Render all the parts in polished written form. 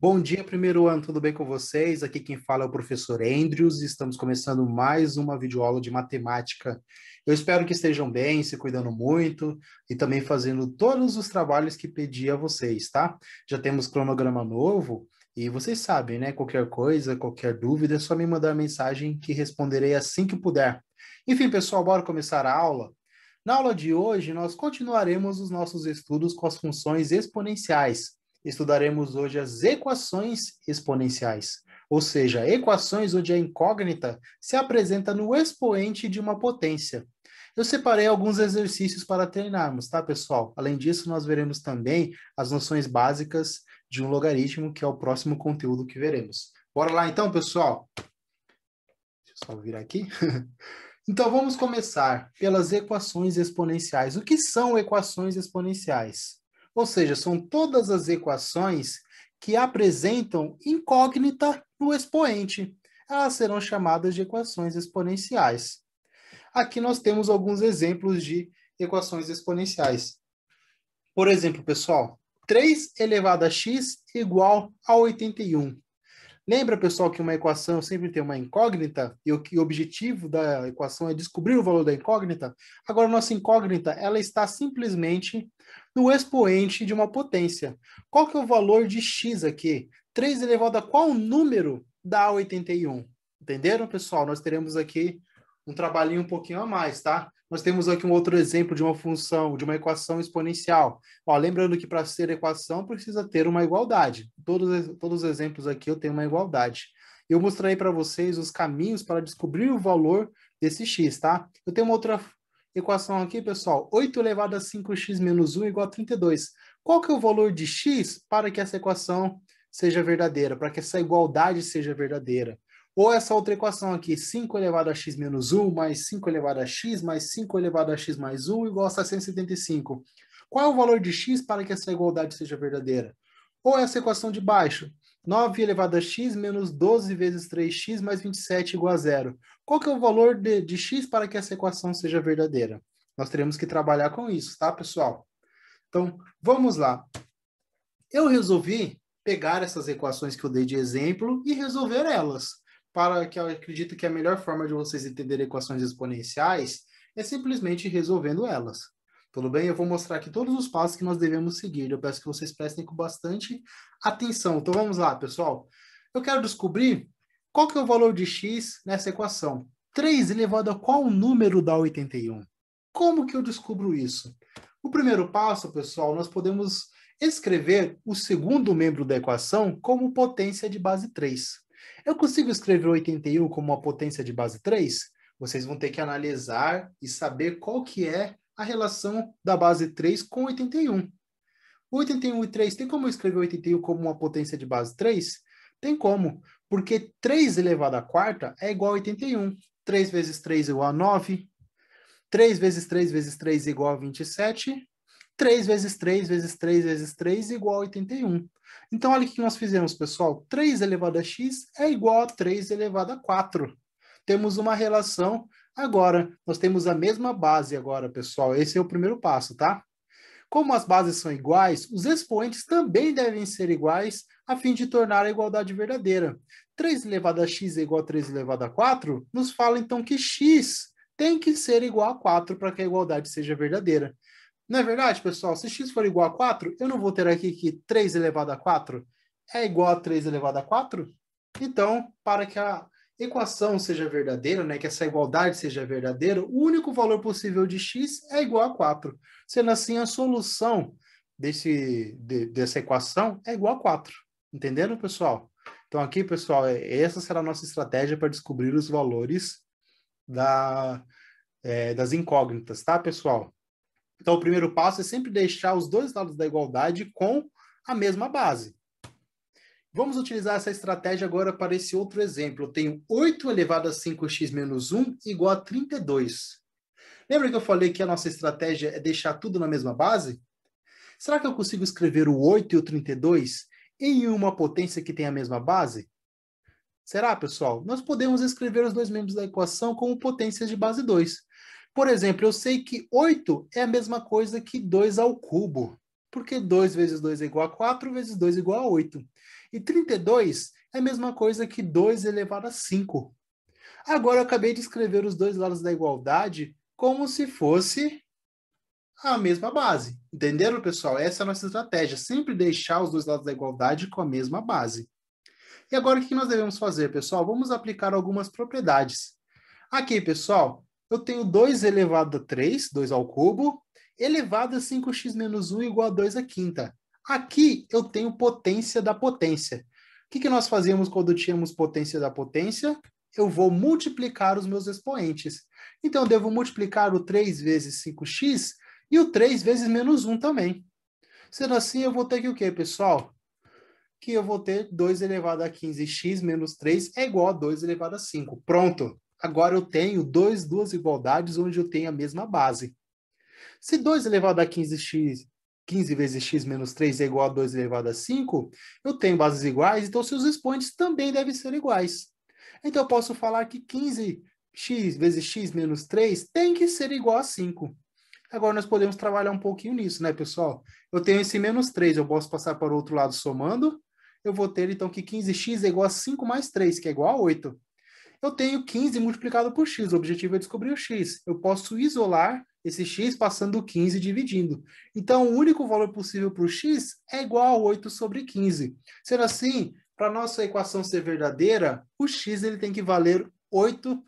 Bom dia, primeiro ano, tudo bem com vocês? Aqui quem fala é o professor Andrews e estamos começando mais uma videoaula de matemática. Eu espero que estejam bem, se cuidando muito e também fazendo todos os trabalhos que pedi a vocês, tá? Já temos cronograma novo e vocês sabem, né? Qualquer coisa, qualquer dúvida, é só me mandar mensagem que responderei assim que puder. Enfim, pessoal, bora começar a aula? Na aula de hoje, nós continuaremos os nossos estudos com as funções exponenciais. Estudaremos hoje as equações exponenciais, ou seja, equações onde a incógnita se apresenta no expoente de uma potência. Eu separei alguns exercícios para treinarmos, tá, pessoal? Além disso, nós veremos também as noções básicas de um logaritmo, que é o próximo conteúdo que veremos. Bora lá então, pessoal? Deixa eu só virar aqui. Então, vamos começar pelas equações exponenciais. O que são equações exponenciais? Ou seja, são todas as equações que apresentam incógnita no expoente. Elas serão chamadas de equações exponenciais. Aqui nós temos alguns exemplos de equações exponenciais. Por exemplo, pessoal, 3 elevado a x igual a 81. Lembra, pessoal, que uma equação sempre tem uma incógnita e o objetivo da equação é descobrir o valor da incógnita? Agora, nossa incógnita, ela está simplesmente no expoente de uma potência. Qual que é o valor de x aqui? 3 elevado a qual número dá 81? Entenderam, pessoal? Nós teremos aqui um trabalhinho um pouquinho a mais, tá? Nós temos aqui um outro exemplo de uma função, de uma equação exponencial. Ó, lembrando que para ser equação precisa ter uma igualdade. Todos os exemplos aqui eu tenho uma igualdade. Eu mostrei para vocês os caminhos para descobrir o valor desse x, tá? Eu tenho uma outra equação aqui, pessoal. 8 elevado a 5x menos 1 igual a 32. Qual que é o valor de x para que essa equação seja verdadeira, para que essa igualdade seja verdadeira? Ou essa outra equação aqui, 5 elevado a x menos 1 mais 5 elevado a x mais 5 elevado a x mais 1 igual a 675. Qual é o valor de x para que essa igualdade seja verdadeira? Ou essa equação de baixo, 9 elevado a x menos 12 vezes 3x mais 27 igual a zero. Qual que é o valor de x para que essa equação seja verdadeira? Nós teremos que trabalhar com isso, tá, pessoal? Então, vamos lá. Eu resolvi pegar essas equações que eu dei de exemplo e resolver elas. Para que eu acredito que a melhor forma de vocês entenderem equações exponenciais é simplesmente resolvendo elas. Tudo bem? Eu vou mostrar aqui todos os passos que nós devemos seguir. Eu peço que vocês prestem com bastante atenção. Então vamos lá, pessoal. Eu quero descobrir qual que é o valor de x nessa equação. 3 elevado a qual número dá 81? Como que eu descubro isso? O primeiro passo, pessoal, nós podemos escrever o segundo membro da equação como potência de base 3. Eu consigo escrever 81 como uma potência de base 3? Vocês vão ter que analisar e saber qual que é a relação da base 3 com 81. 81 e 3, tem como eu escrever 81 como uma potência de base 3? Tem como, porque 3 elevado à quarta é igual a 81. 3 vezes 3 é igual a 9. 3 vezes 3 vezes 3 é igual a 27. 3 vezes 3 vezes 3 vezes 3 igual a 81. Então, olha o que nós fizemos, pessoal. 3 elevado a x é igual a 3 elevado a 4. Temos uma relação agora. Nós temos a mesma base agora, pessoal. Esse é o primeiro passo, tá? Como as bases são iguais, os expoentes também devem ser iguais a fim de tornar a igualdade verdadeira. 3 elevado a x é igual a 3 elevado a 4 nos fala, então, que x tem que ser igual a 4 para que a igualdade seja verdadeira. Não é verdade, pessoal? Se x for igual a 4, eu não vou ter aqui que 3 elevado a 4 é igual a 3 elevado a 4? Então, para que a equação seja verdadeira, né, que essa igualdade seja verdadeira, o único valor possível de x é igual a 4. Sendo assim, a solução dessa equação é igual a 4. Entenderam, pessoal? Então, aqui, pessoal, essa será a nossa estratégia para descobrir os valores das incógnitas, tá, pessoal? Então, o primeiro passo é sempre deixar os dois lados da igualdade com a mesma base. Vamos utilizar essa estratégia agora para esse outro exemplo. Eu tenho 8 elevado a 5x menos 1 igual a 32. Lembra que eu falei que a nossa estratégia é deixar tudo na mesma base? Será que eu consigo escrever o 8 e o 32 em uma potência que tem a mesma base? Será, pessoal? Nós podemos escrever os dois membros da equação como potências de base 2. Por exemplo, eu sei que 8 é a mesma coisa que 2 ao cubo. porque 2 vezes 2 é igual a 4, vezes 2 é igual a 8. E 32 é a mesma coisa que 2 elevado a 5. Agora eu acabei de escrever os dois lados da igualdade como se fosse a mesma base. Entenderam, pessoal? Essa é a nossa estratégia, sempre deixar os dois lados da igualdade com a mesma base. E agora o que nós devemos fazer, pessoal? Vamos aplicar algumas propriedades. Aqui, pessoal, eu tenho 2 elevado a 3, 2 ao cubo, elevado a 5x menos 1 igual a 2 à quinta. Aqui eu tenho potência da potência. O que nós fazíamos quando tínhamos potência da potência? Eu vou multiplicar os meus expoentes. Então, eu devo multiplicar o 3 vezes 5x e o 3 vezes menos 1 também. Sendo assim, eu vou ter que o quê, pessoal? Que eu vou ter 2 elevado a 15x menos 3 é igual a 2 elevado a 5. Pronto! Agora eu tenho duas igualdades onde eu tenho a mesma base. Se 2 elevado a 15x, 15 vezes x menos 3 é igual a 2 elevado a 5, eu tenho bases iguais, então seus expoentes também devem ser iguais. Então eu posso falar que 15x vezes x menos 3 tem que ser igual a 5. Agora nós podemos trabalhar um pouquinho nisso, né, pessoal? Eu tenho esse menos 3, eu posso passar para o outro lado somando. Eu vou ter, então, que 15x é igual a 5 mais 3, que é igual a 8. Eu tenho 15 multiplicado por x, o objetivo é descobrir o x. Eu posso isolar esse x passando o 15 e dividindo. Então, o único valor possível para o x é igual a 8 sobre 15. Sendo assim, para a nossa equação ser verdadeira, o x ele tem que valer 8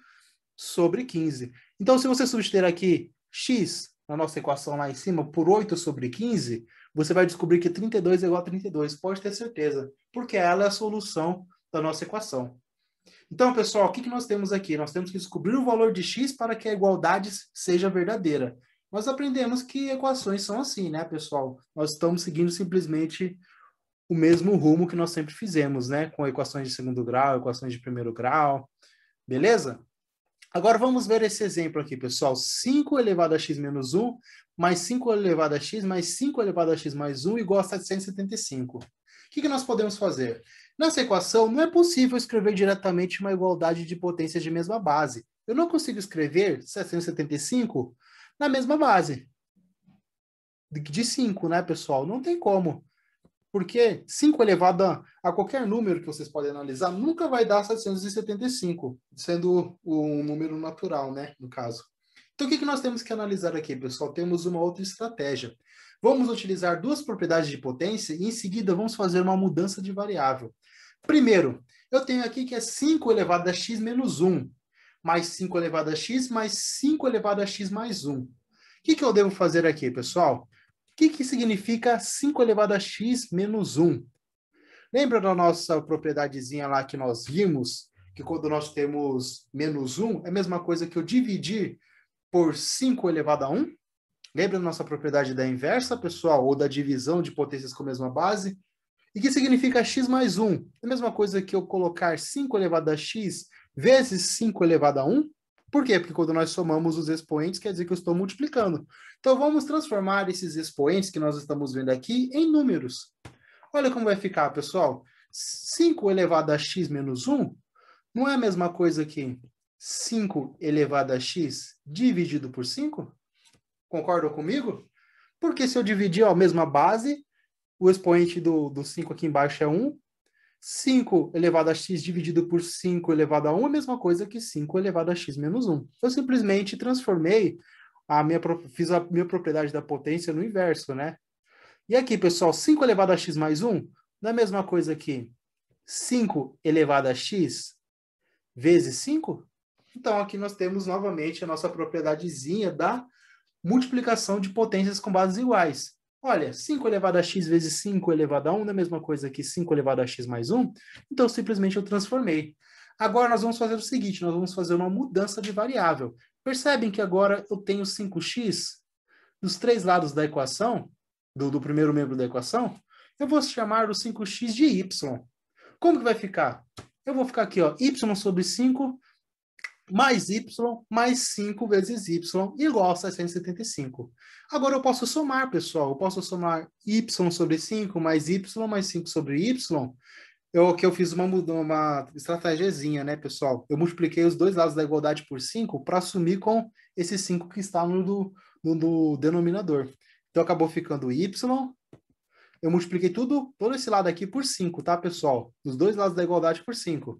sobre 15. Então, se você substituir aqui x na nossa equação lá em cima por 8 sobre 15, você vai descobrir que 32 é igual a 32, pode ter certeza, porque ela é a solução da nossa equação. Então, pessoal, o que nós temos aqui? Nós temos que descobrir o valor de x para que a igualdade seja verdadeira. Nós aprendemos que equações são assim, né, pessoal? Nós estamos seguindo simplesmente o mesmo rumo que nós sempre fizemos, né? Com equações de segundo grau, equações de primeiro grau, beleza? Agora vamos ver esse exemplo aqui, pessoal. 5 elevado a x menos 1, mais 5 elevado a x, mais 5 elevado a x mais 1, igual a 775. O que nós podemos fazer? Nessa equação, não é possível escrever diretamente uma igualdade de potências de mesma base. Eu não consigo escrever 775 na mesma base de 5, né, pessoal? Não tem como. Porque 5 elevado a qualquer número que vocês podem analisar nunca vai dar 775, sendo um número natural, né, no caso. Então, o que nós temos que analisar aqui, pessoal? Temos uma outra estratégia. Vamos utilizar duas propriedades de potência e, em seguida, vamos fazer uma mudança de variável. Primeiro, eu tenho aqui que é 5 elevado a x menos 1, mais 5 elevado a x, mais 5 elevado a x mais 1. O que eu devo fazer aqui, pessoal? O que significa 5 elevado a x menos 1? Lembra da nossa propriedadezinha lá que nós vimos? Que quando nós temos menos 1, é a mesma coisa que eu dividir por 5 elevado a 1? Lembra da nossa propriedade da inversa, pessoal? Ou da divisão de potências com a mesma base? E que significa x mais 1? É a mesma coisa que eu colocar 5 elevado a x vezes 5 elevado a 1? Por quê? Porque quando nós somamos os expoentes, quer dizer que eu estou multiplicando. Então, vamos transformar esses expoentes que nós estamos vendo aqui em números. Olha como vai ficar, pessoal. 5 elevado a x menos 1 não é a mesma coisa que 5 elevado a x dividido por 5? Concordam comigo? Porque se eu dividir a mesma base, o expoente do 5 aqui embaixo é 1. 5 elevado a x dividido por 5 elevado a 1 é a mesma coisa que 5 elevado a x menos 1. Eu simplesmente transformei fiz a minha propriedade da potência no inverso, né? E aqui, pessoal, 5 elevado a x mais 1 não é a mesma coisa que 5 elevado a x vezes 5? Então, aqui nós temos novamente a nossa propriedadezinha da multiplicação de potências com bases iguais. Olha, 5 elevado a x vezes 5 elevado a 1 não é a mesma coisa que 5 elevado a x mais 1, então simplesmente eu transformei. Agora nós vamos fazer o seguinte, nós vamos fazer uma mudança de variável. Percebem que agora eu tenho 5x dos três lados da equação, do primeiro membro da equação, eu vou chamar o 5x de y. Como que vai ficar? Eu vou ficar aqui, ó, y sobre 5 mais y mais 5 vezes y igual a 675. Agora eu posso somar, pessoal. Eu posso somar y sobre 5 mais y mais 5 sobre y. Eu fiz uma estratégiazinha, né, pessoal? Eu multipliquei os dois lados da igualdade por 5 para assumir com esse 5 que está no denominador. Então acabou ficando y Eu multipliquei todo esse lado aqui por 5, tá, pessoal? Os dois lados da igualdade por 5.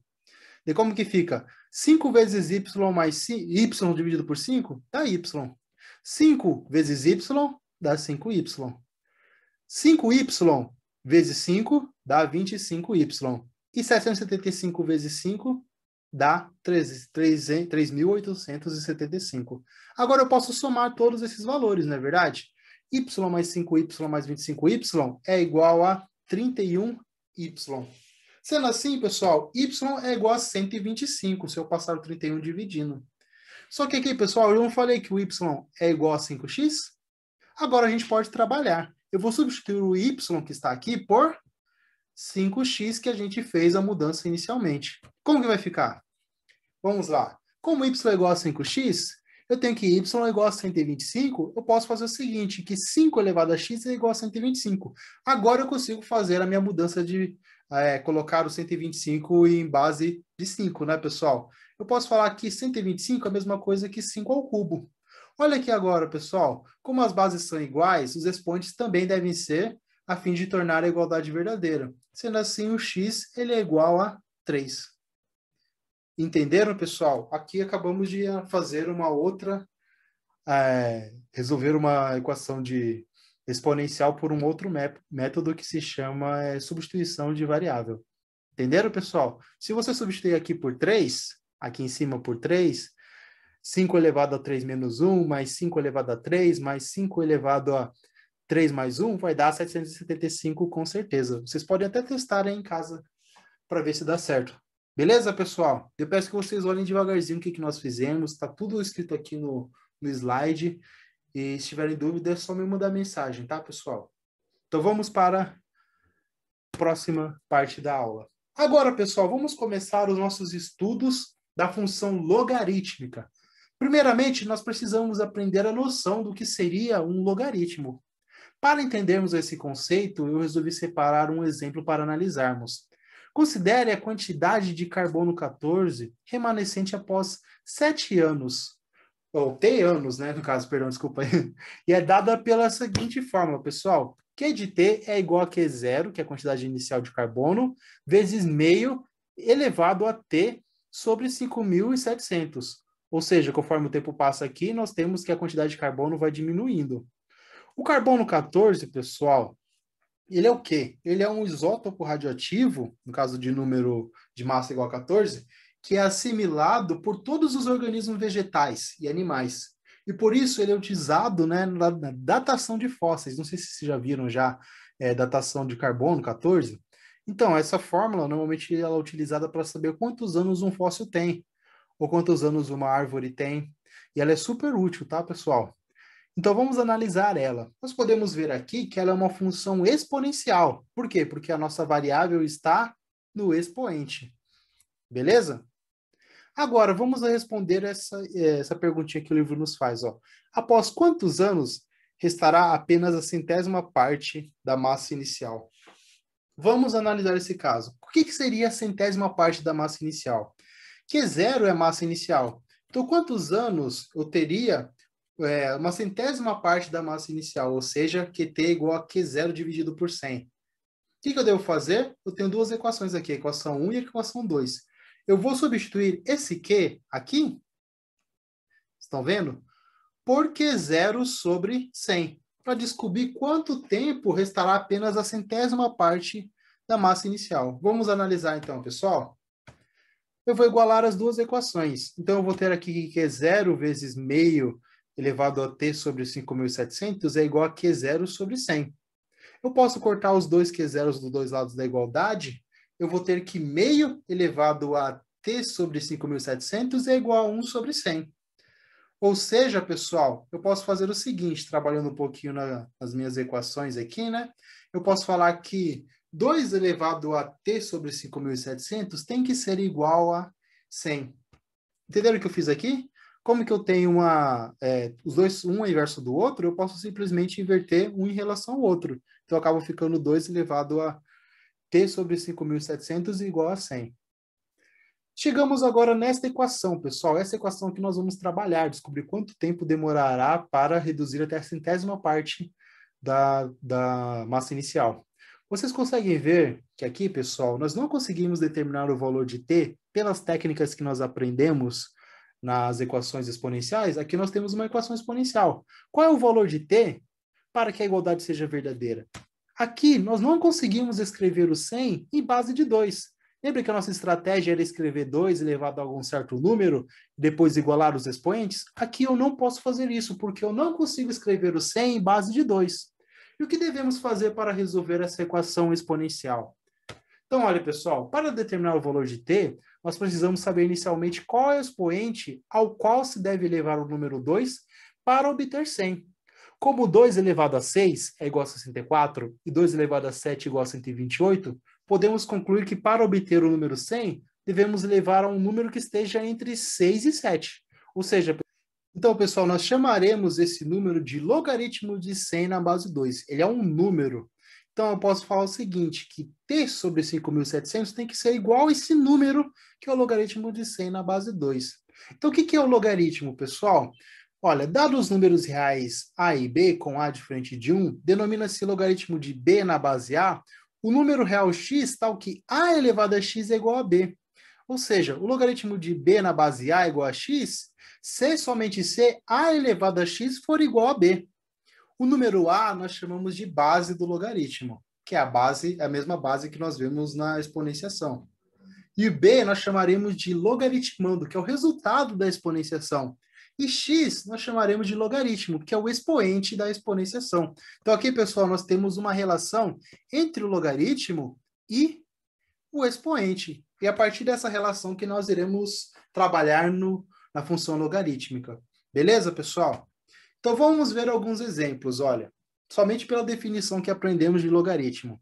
E como que fica? 5 vezes y mais y dividido por 5 dá y. 5 vezes y dá 5y. 5y vezes 5 dá 25y. E 775 vezes 5 dá 3.875. Agora eu posso somar todos esses valores, não é verdade? Y mais 5y mais 25y é igual a 31y. Sendo assim, pessoal, y é igual a 125, se eu passar o 31 dividindo. Só que aqui, pessoal, eu não falei que o y é igual a 5x? Agora a gente pode trabalhar. Eu vou substituir o y que está aqui por 5x que a gente fez a mudança inicialmente. Como que vai ficar? Vamos lá. Como y é igual a 5x, eu tenho que y é igual a 125, eu posso fazer o seguinte, que 5 elevado a x é igual a 125. Agora eu consigo fazer a minha mudança de colocar o 125 em base de 5, né, pessoal? Eu posso falar que 125 é a mesma coisa que 5 ao cubo. Olha aqui agora, pessoal, como as bases são iguais, os expoentes também devem ser a fim de tornar a igualdade verdadeira. Sendo assim, o x ele é igual a 3. Entenderam, pessoal? Aqui acabamos de fazer uma outra, resolver uma equação de exponencial por um outro método que se chama substituição de variável. Entenderam, pessoal? Se você substituir aqui por 3, aqui em cima por 3, 5 elevado a 3 menos 1, mais 5 elevado a 3, mais 5 elevado a 3 mais 1, vai dar 775 com certeza. Vocês podem até testar aí em casa para ver se dá certo. Beleza, pessoal? Eu peço que vocês olhem devagarzinho o que nós fizemos. Está tudo escrito aqui no slide. E se tiverem dúvida, é só me mandar mensagem, tá, pessoal? Então, vamos para a próxima parte da aula. Agora, pessoal, vamos começar os nossos estudos da função logarítmica. Primeiramente, nós precisamos aprender a noção do que seria um logaritmo. Para entendermos esse conceito, eu resolvi separar um exemplo para analisarmos. Considere a quantidade de carbono 14 remanescente após 7 anos, ou T anos, né, no caso, perdão, desculpa aí, e é dada pela seguinte fórmula, pessoal. Q de T é igual a Q0, que é a quantidade inicial de carbono, vezes meio elevado a T sobre 5.700. Ou seja, conforme o tempo passa aqui, nós temos que a quantidade de carbono vai diminuindo. O carbono 14, pessoal, ele é o quê? Ele é um isótopo radioativo, no caso de número de massa igual a 14, que é assimilado por todos os organismos vegetais e animais. E por isso ele é utilizado, né, na datação de fósseis. Não sei se vocês já viram datação de carbono 14. Então, essa fórmula, normalmente, ela é utilizada para saber quantos anos um fóssil tem, ou quantos anos uma árvore tem. E ela é super útil, tá, pessoal? Então, vamos analisar ela. Nós podemos ver aqui que ela é uma função exponencial. Por quê? Porque a nossa variável está no expoente. Beleza? Agora, vamos responder essa perguntinha que o livro nos faz. Ó. Após quantos anos restará apenas a 100ª parte da massa inicial? Vamos analisar esse caso. O que seria a 100ª parte da massa inicial? Q0 é a massa inicial. Então, quantos anos eu teria uma 100ª parte da massa inicial, ou seja, QT é igual a Q0 dividido por 100. O que eu devo fazer? Eu tenho duas equações aqui, a equação 1 e a equação 2. Eu vou substituir esse Q aqui, estão vendo? Por Q0 sobre 100, para descobrir quanto tempo restará apenas a 100ª parte da massa inicial. Vamos analisar então, pessoal? Eu vou igualar as duas equações. Então, eu vou ter aqui que Q0 vezes meio elevado a T sobre 5.700 é igual a Q0 sobre 100. Eu posso cortar os dois Q0s dos dois lados da igualdade. Eu vou ter que meio elevado a T sobre 5.700 é igual a 1 sobre 100. Ou seja, pessoal, eu posso fazer o seguinte, trabalhando um pouquinho nas minhas equações aqui, né? Eu posso falar que 2 elevado a T sobre 5.700 tem que ser igual a 100. Entenderam o que eu fiz aqui? Como que eu tenho os dois, um inverso do outro, eu posso simplesmente inverter um em relação ao outro. Então, eu acabo ficando 2 elevado a T sobre 5.700 igual a 100. Chegamos agora nesta equação, pessoal. Essa equação que nós vamos trabalhar, descobrir quanto tempo demorará para reduzir até a 100ª parte da massa inicial. Vocês conseguem ver que aqui, pessoal, nós não conseguimos determinar o valor de t pelas técnicas que nós aprendemos nas equações exponenciais? Aqui nós temos uma equação exponencial. Qual é o valor de t para que a igualdade seja verdadeira? Aqui, nós não conseguimos escrever o 100 em base de 2. Lembra que a nossa estratégia era escrever 2 elevado a algum certo número, depois igualar os expoentes? Aqui eu não posso fazer isso, porque eu não consigo escrever o 100 em base de 2. E o que devemos fazer para resolver essa equação exponencial? Então, olha, pessoal, para determinar o valor de t, nós precisamos saber inicialmente qual é o expoente ao qual se deve elevar o número 2 para obter 100. Como 2 elevado a 6 é igual a 64 e 2 elevado a 7 é igual a 128, podemos concluir que para obter o número 100, devemos elevar a um número que esteja entre 6 e 7. Ou seja, então, pessoal, nós chamaremos esse número de logaritmo de 100 na base 2. Ele é um número. Então, eu posso falar o seguinte, que t sobre 5.700 tem que ser igual a esse número, que é o logaritmo de 100 na base 2. Então, o que é o logaritmo, pessoal? Olha, dados os números reais a e b com a diferente de 1, denomina-se logaritmo de b na base a, o número real x tal que a elevado a x é igual a b. Ou seja, o logaritmo de b na base a é igual a x, se somente c a elevado a x for igual a b. O número a nós chamamos de base do logaritmo, que é a mesma base que nós vemos na exponenciação. E b nós chamaremos de logaritmando, que é o resultado da exponenciação. E x nós chamaremos de logaritmo, que é o expoente da exponenciação. Então aqui, pessoal, nós temos uma relação entre o logaritmo e o expoente. E a partir dessa relação que nós iremos trabalhar na função logarítmica. Beleza, pessoal? Então vamos ver alguns exemplos, olha. Somente pela definição que aprendemos de logaritmo.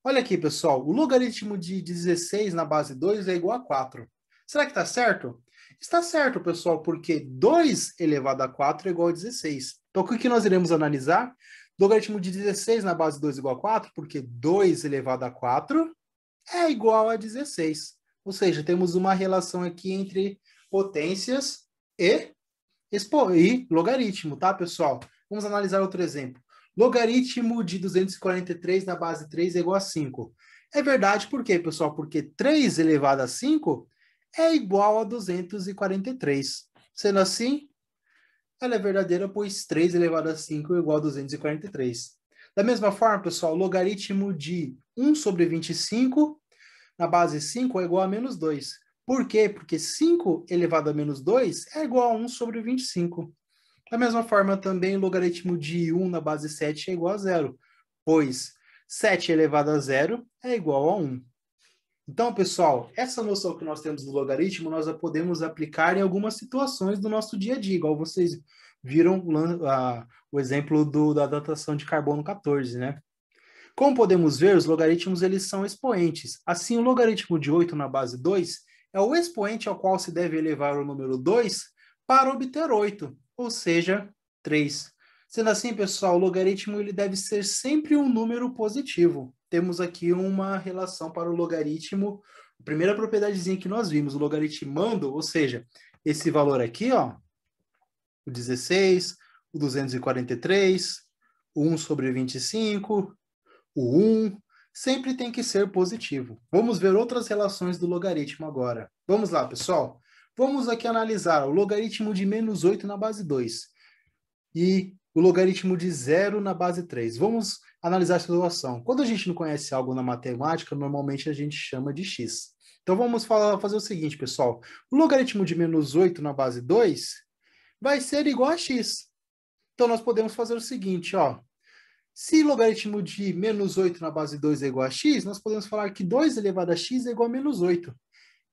Olha aqui, pessoal, o logaritmo de 16 na base 2 é igual a 4. Será que está certo? Está certo, pessoal, porque 2 elevado a 4 é igual a 16. Então, o que nós iremos analisar? Logaritmo de 16 na base 2 é igual a 4, porque 2 elevado a 4 é igual a 16. Ou seja, temos uma relação aqui entre potências e logaritmo, tá, pessoal? Vamos analisar outro exemplo. Logaritmo de 243 na base 3 é igual a 5. É verdade, por quê, pessoal? Porque 3 elevado a 5 é igual a 243. Sendo assim, ela é verdadeira, pois 3 elevado a 5 é igual a 243. Da mesma forma, pessoal, logaritmo de 1 sobre 25 na base 5 é igual a menos 2. Por quê? Porque 5 elevado a menos 2 é igual a 1 sobre 25. Da mesma forma, também o logaritmo de 1 na base 7 é igual a 0, pois 7 elevado a 0 é igual a 1. Então, pessoal, essa noção que nós temos do logaritmo, nós a podemos aplicar em algumas situações do nosso dia a dia, igual vocês viram o exemplo da datação de carbono 14, né? Como podemos ver, os logaritmos eles são expoentes. Assim, o logaritmo de 8 na base 2 é o expoente ao qual se deve elevar o número 2 para obter 8, ou seja, 3. Sendo assim, pessoal, o logaritmo ele deve ser sempre um número positivo. Temos aqui uma relação para o logaritmo, a primeira propriedadezinha que nós vimos, o logaritmando, ou seja, esse valor aqui, ó, o 16, o 243, o 1 sobre 25, o 1 sempre tem que ser positivo. Vamos ver outras relações do logaritmo agora. Vamos lá, pessoal. Vamos aqui analisar o logaritmo de menos 8 na base 2 e o logaritmo de 0 na base 3. Vamos analisar essa situação. Quando a gente não conhece algo na matemática, normalmente a gente chama de x. Então vamos fazer o seguinte, pessoal. O logaritmo de menos 8 na base 2 vai ser igual a x. Então nós podemos fazer o seguinte, ó. Se logaritmo de menos 8 na base 2 é igual a x, nós podemos falar que 2 elevado a x é igual a menos 8.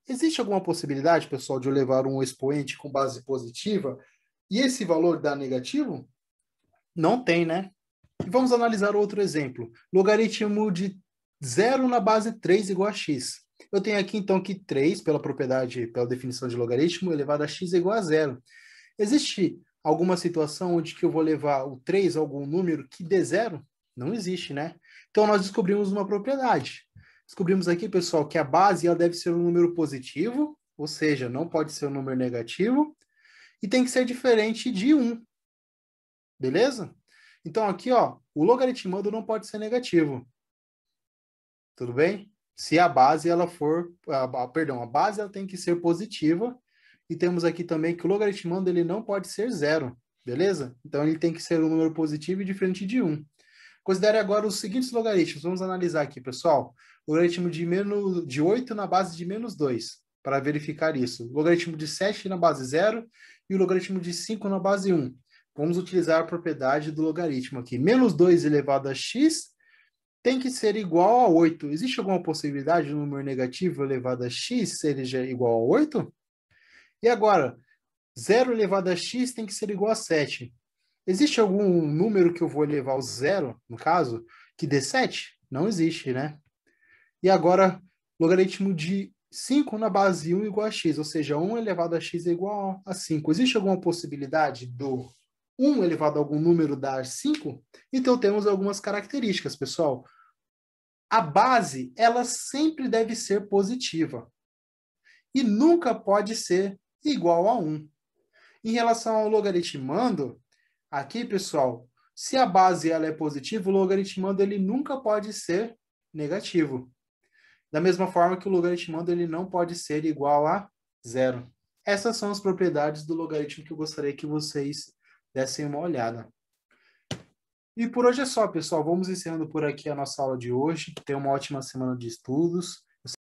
Existe alguma possibilidade, pessoal, de eu levar um expoente com base positiva e esse valor dar negativo? Não tem, né? E vamos analisar outro exemplo. Logaritmo de 0 na base 3 igual a x. Eu tenho aqui, então, que 3, pela definição de logaritmo, elevado a x é igual a 0. Existe alguma situação onde que eu vou levar o 3 a algum número que dê 0? Não existe, né? Então, nós descobrimos uma propriedade. Descobrimos aqui, pessoal, que a base ela deve ser um número positivo, ou seja, não pode ser um número negativo, e tem que ser diferente de 1. Beleza? Então, aqui, ó, o logaritmando não pode ser negativo. Tudo bem? Se a base ela for, perdão, a base ela tem que ser positiva. E temos aqui também que o logaritmando ele não pode ser zero, beleza? Então ele tem que ser um número positivo e diferente de 1. Considere agora os seguintes logaritmos. Vamos analisar aqui, pessoal. Logaritmo de 8 na base de menos 2, para verificar isso. Logaritmo de 7 na base 0 e o logaritmo de 5 na base 1. Vamos utilizar a propriedade do logaritmo aqui. Menos 2 elevado a x tem que ser igual a 8. Existe alguma possibilidade de um número negativo elevado a x seja igual a 8? E agora, 0 elevado a x tem que ser igual a 7. Existe algum número que eu vou elevar ao zero, no caso, que dê 7? Não existe, né? E agora, logaritmo de 5 na base 1 igual a x, ou seja, 1 elevado a x é igual a 5. Existe alguma possibilidade do 1 elevado a algum número dar 5? Então temos algumas características, pessoal. A base, ela sempre deve ser positiva. E nunca pode ser igual a 1. Em relação ao logaritmando, aqui, pessoal, se a base ela é positiva, o logaritmando ele nunca pode ser negativo. Da mesma forma que o logaritmando ele não pode ser igual a zero. Essas são as propriedades do logaritmo que eu gostaria que vocês dessem uma olhada. E por hoje é só, pessoal. Vamos encerrando por aqui a nossa aula de hoje. Tenham uma ótima semana de estudos.